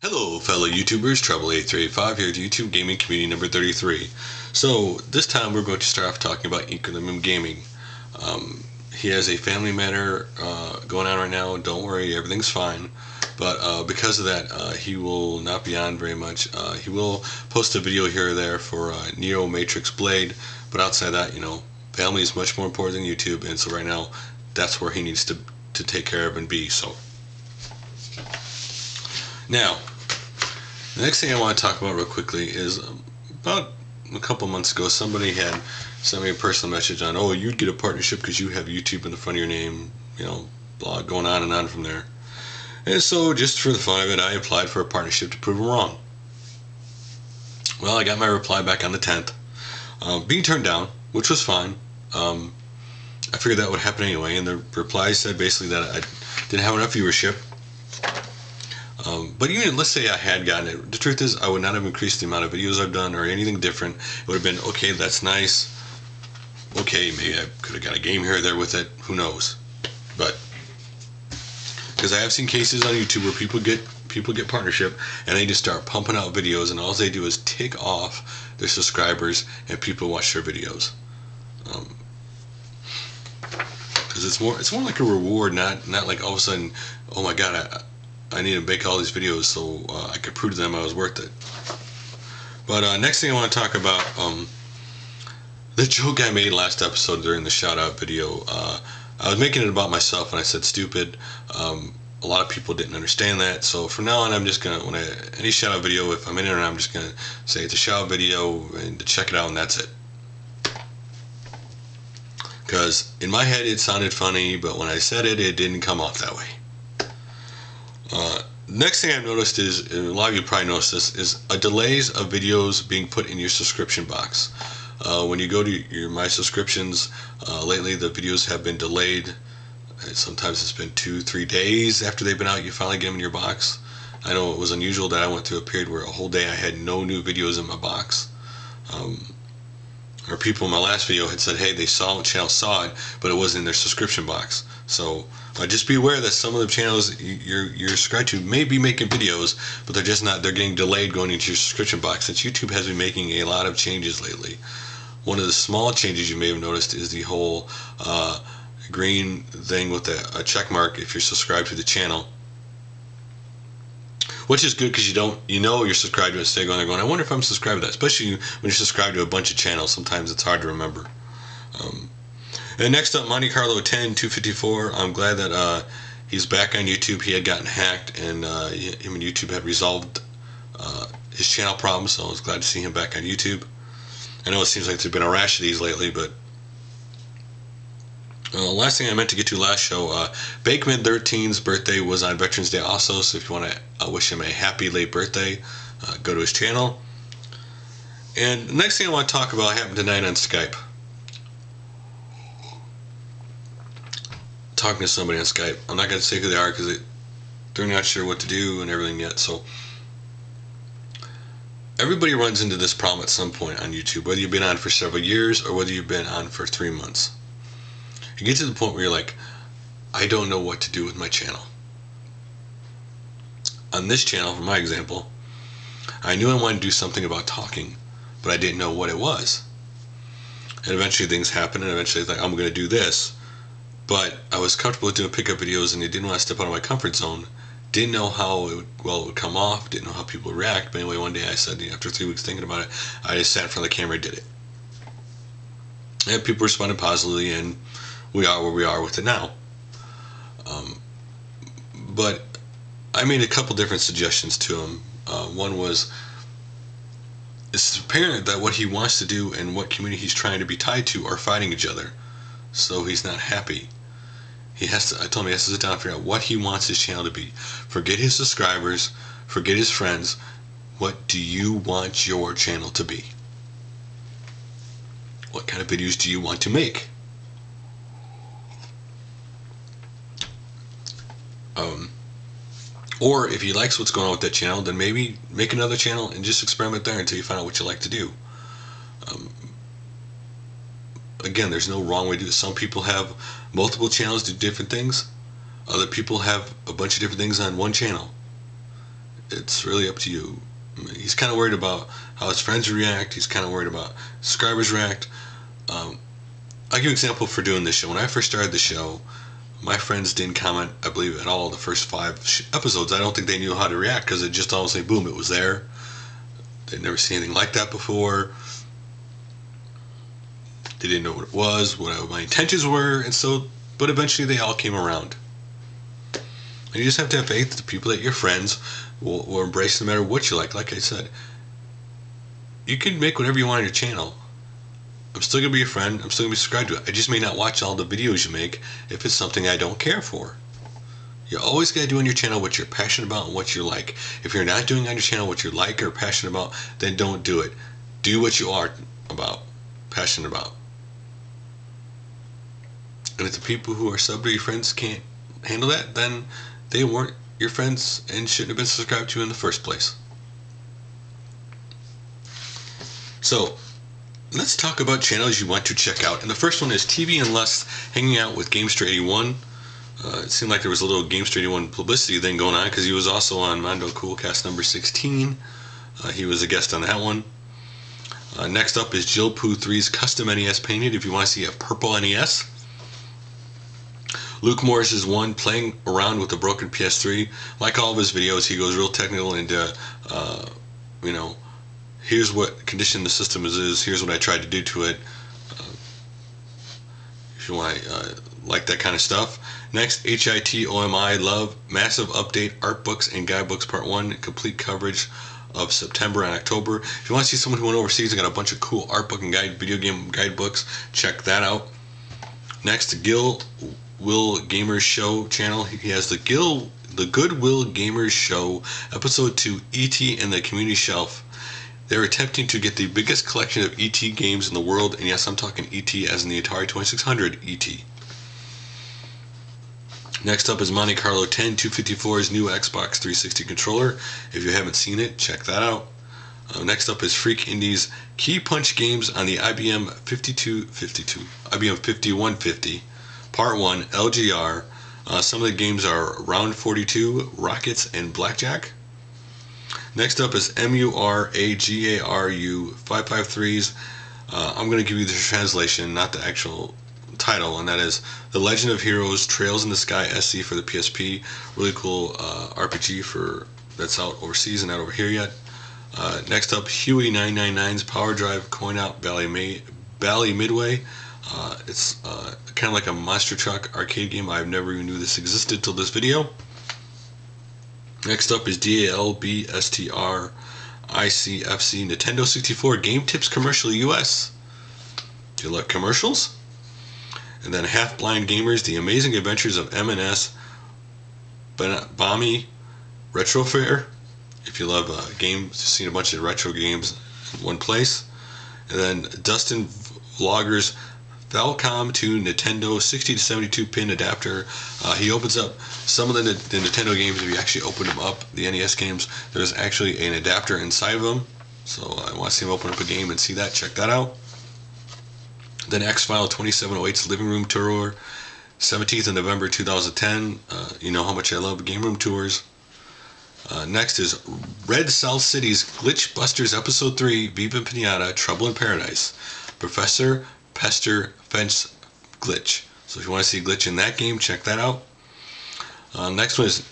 Hello fellow YouTubers, Trouble8385 here at YouTube Gaming Community number 33. So this time we're going to start off talking about EquilibriumGaming. He has a family matter going on right now. Don't worry, everything's fine. But because of that, he will not be on very much. He will post a video here or there for Neo Matrix Blade, but outside that, you know, family is much more important than YouTube, and so right now that's where he needs to take care of and be. So now, the next thing I want to talk about real quickly is about a couple months ago, somebody had sent me a personal message on, oh, you'd get a partnership because you have YouTube in the front of your name, you know, blah, going on and on from there. And so, just for the fun of it, I applied for a partnership to prove them wrong. Well, I got my reply back on the 10th, being turned down, which was fine. I figured that would happen anyway, and the reply said basically that I didn't have enough viewership. But even let's say I had gotten it, the truth is I would not have increased the amount of videos I've done or anything different. It would have been, okay, that's nice. Okay, maybe I could have got a game here or there with it. Who knows? But because I have seen cases on YouTube where people get partnership and they just start pumping out videos, and all they do is tick off their subscribers and people watch their videos. Because it's more like a reward, not like all of a sudden, oh my God, I need to make all these videos so I could prove to them I was worth it. But next thing I want to talk about, the joke I made last episode during the shout out video. I was making it about myself and I said stupid. A lot of people didn't understand that, so from now on I'm just gonna, any shout out video, if I'm in it or not, I'm just gonna say it's a shout out video and to check it out, and that's it. Because in my head it sounded funny, but when I said it, it didn't come off that way. Next thing I've noticed is, a lot of you probably noticed this, is a delays of videos being put in your subscription box. When you go to my subscriptions, lately the videos have been delayed. Sometimes it's been 2-3 days after they've been out, you finally get them in your box. I know it was unusual that I went through a period where a whole day I had no new videos in my box. Or people in my last video had said, hey, they saw, the channel saw it, but it wasn't in their subscription box. So just be aware that some of the channels you're subscribed to may be making videos, but they're just not, they're getting delayed going into your subscription box, since YouTube has been making a lot of changes lately. One of the small changes you may have noticed is the whole green thing with a check mark if you're subscribed to the channel. Which is good because you know you're subscribed to it, instead of going there going, I wonder if I'm subscribed to that. Especially when you're subscribed to a bunch of channels, sometimes it's hard to remember. And next up, Monte Carlo 10254. I'm glad that he's back on YouTube. He had gotten hacked, and him and YouTube had resolved his channel problem, so I was glad to see him back on YouTube. I know it seems like there's been a rash of these lately, but last thing I meant to get to last show, Bakeman13's birthday was on Veterans Day also, so if you want to wish him a happy late birthday, go to his channel. And the next thing I want to talk about happened tonight on Skype. Talking to somebody on Skype. I'm not going to say who they are because they're not sure what to do and everything yet. So everybody runs into this problem at some point on YouTube, whether you've been on for several years or whether you've been on for 3 months. You get to the point where you're like, I don't know what to do with my channel. On this channel, for my example, I knew I wanted to do something about talking, but I didn't know what it was. And eventually things happened, and eventually I was like, I'm going to do this. But I was comfortable with doing pickup videos, and I didn't want to step out of my comfort zone. Didn't know how it would come off, didn't know how people would react. But anyway, one day I said, after 3 weeks thinking about it, I just sat in front of the camera and did it. And people responded positively, and we are where we are with it now. But I made a couple different suggestions to him. One was, it's apparent that what he wants to do and what community he's trying to be tied to are fighting each other. So he's not happy. I told him he has to sit down and figure out what he wants his channel to be. Forget his subscribers, forget his friends. What do you want your channel to be? What kind of videos do you want to make? Or if he likes what's going on with that channel, then maybe make another channel and just experiment there until you find out what you like to do. Again, there's no wrong way to do it. Some people have multiple channels, do different things. Other people have a bunch of different things on one channel. it's really up to you. He's kind of worried about how his friends react. He's kind of worried about subscribers react. I'll give you an example for doing this show. When I first started the show, my friends didn't comment, I believe, at all the first 5 episodes. I don't think they knew how to react because it just all say boom, it was there. They'd never seen anything like that before. They didn't know what it was, what my intentions were, and so, but eventually they all came around. And you just have to have faith that the people that you're friends will embrace no matter what you like. Like I said, you can make whatever you want on your channel. I'm still going to be your friend. I'm still going to be subscribed to it. I just may not watch all the videos you make if it's something I don't care for. You always got to do on your channel what you're passionate about and what you like. If you're not doing on your channel what you like or passionate about, then don't do it. Do what you are passionate about. And if the people who are sub to your friends can't handle that, then they weren't your friends and shouldn't have been subscribed to you in the first place. So, let's talk about channels you want to check out. And the first one is TvandLust hanging out with Gamester81. It seemed like there was a little Gamester81 publicity thing going on because he was also on Mondo Coolcast number 16. He was a guest on that one. Next up is Jillpoo3's Custom NES Painted if you want to see a purple NES. Luke Morris's one playing around with the Broken PS3. Like all of his videos, he goes real technical into, you know, here's what condition the system is, here's what I tried to do to it. If you want like that kind of stuff. Next, HitomiLove, massive update, Artbooks and Guidebooks Part 1, complete coverage of September and October. If you want to see someone who went overseas and got a bunch of cool art book and video game guidebooks, check that out. Next, GoodWillGamersShow channel. He has the GoodWillGamersShow Episode 2, E.T. and the Community Shelf. They're attempting to get the biggest collection of E.T. games in the world, and yes, I'm talking E.T. as in the Atari 2600 E.T. Next up is Monte Carlo 10 254's new Xbox 360 controller. If you haven't seen it, check that out. Next up is Phreakindee's Keypunch games on the IBM 5150 Part 1 LGR. Some of the games are Round 42, Rockets, and Blackjack. Next up is MURAGARU 553's. I'm going to give you the translation, not the actual title, and that is The Legend of Heroes Trails in the Sky SC for the PSP. Really cool RPG that's out overseas and not over here yet. Next up, Huey 999's Power Drive coinop Bally Midway. It's kind of like a monster truck arcade game. I never even knew this existed till this video. Next up is DALBSTRICFC Nintendo 64 Game Tips Commercial US. Do you like commercials? And then HalfBlindGamer's The Amazing Adventures of M&S Bonami Retro Fair. If you love games, seen a bunch of retro games in one place. And then Dustin Vlogger's Falcom to Nintendo 60 to 72 pin adapter. He opens up some of the Nintendo games. If you actually open them up, the NES games, there's actually an adapter inside of them. So I want to see him open up a game and see that. Check that out. Then X-File 2708's Living Room Tour, 17th of November 2010. You know how much I love game room tours. Next is Red South City's Glitch Busters Episode 3, Viva Pinata, Trouble in Paradise. Professor Pester Fence Glitch. So if you want to see Glitch in that game, check that out. Next one is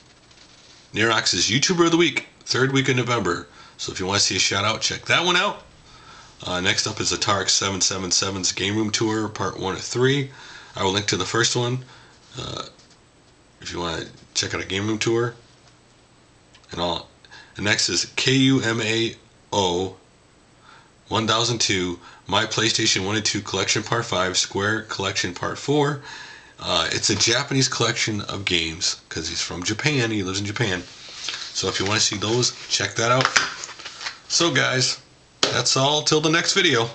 Nerox's YouTuber of the Week, 3rd week of November. So if you want to see a shout out, check that one out. Next up is Atarix 777's Game Room Tour, Part 1 of 3. I will link to the first one if you want to check out a Game Room Tour. And next is KUMAO 1002, My PlayStation 1 and 2 Collection Part 5, Square Collection Part 4. It's a Japanese collection of games because he's from Japan. He lives in Japan. So if you want to see those, check that out. So guys, that's all till the next video.